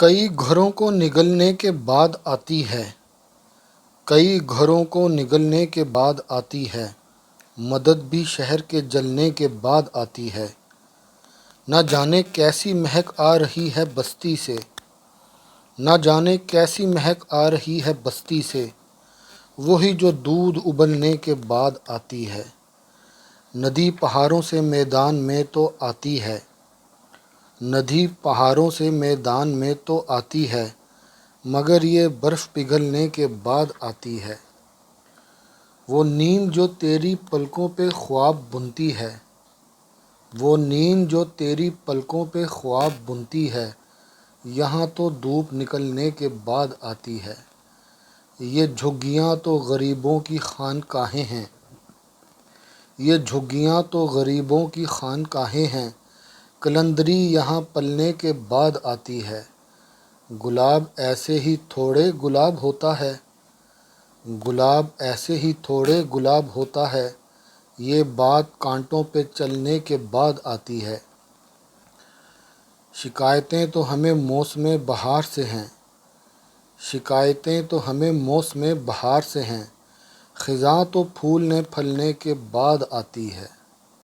کئی گھروں کو نگلنے کے بعد آتی ہے، کئی گھروں کو نگلنے کے بعد آتی ہے، مدد بھی شہر کے جلنے کے بعد آتی ہے۔ نہ جانے کیسی مہک آ رہی ہے بستی سے، نہ جانے کیسی مہک آ رہی ہے بستی سے، وہی جو دودھ ابلنے کے بعد آتی ہے۔ ندی پہاڑوں سے میدان میں تو آتی ہے، ندی پہاڑوں سے میدان میں تو آتی ہے، مگر یہ برف پگھلنے کے بعد آتی ہے۔ وہ نیند جو تیری پلکوں پہ خواب بنتی ہے، وہ نیند جو تیری پلکوں پہ خواب بنتی ہے، یہاں تو دھوپ نکلنے کے بعد آتی ہے۔ یہ جھگیاں تو غریبوں کی خانقاہیں ہیں، یہ جھگیاں تو غریبوں کی خانقاہیں ہیں، قلندری یہاں پلنے کے بعد آتی ہے۔ گلاب ایسے ہی تھوڑے گلاب ہوتا ہے، گلاب ایسے ہی تھوڑے گلاب ہوتا ہے، یہ بات کانٹوں پہ چلنے کے بعد آتی ہے۔ شکایتیں تو ہمیں موسم بہار سے ہیں، شکایتیں تو ہمیں موسم بہار سے ہیں، خزاں تو پھولنے پھلنے کے بعد آتی ہے۔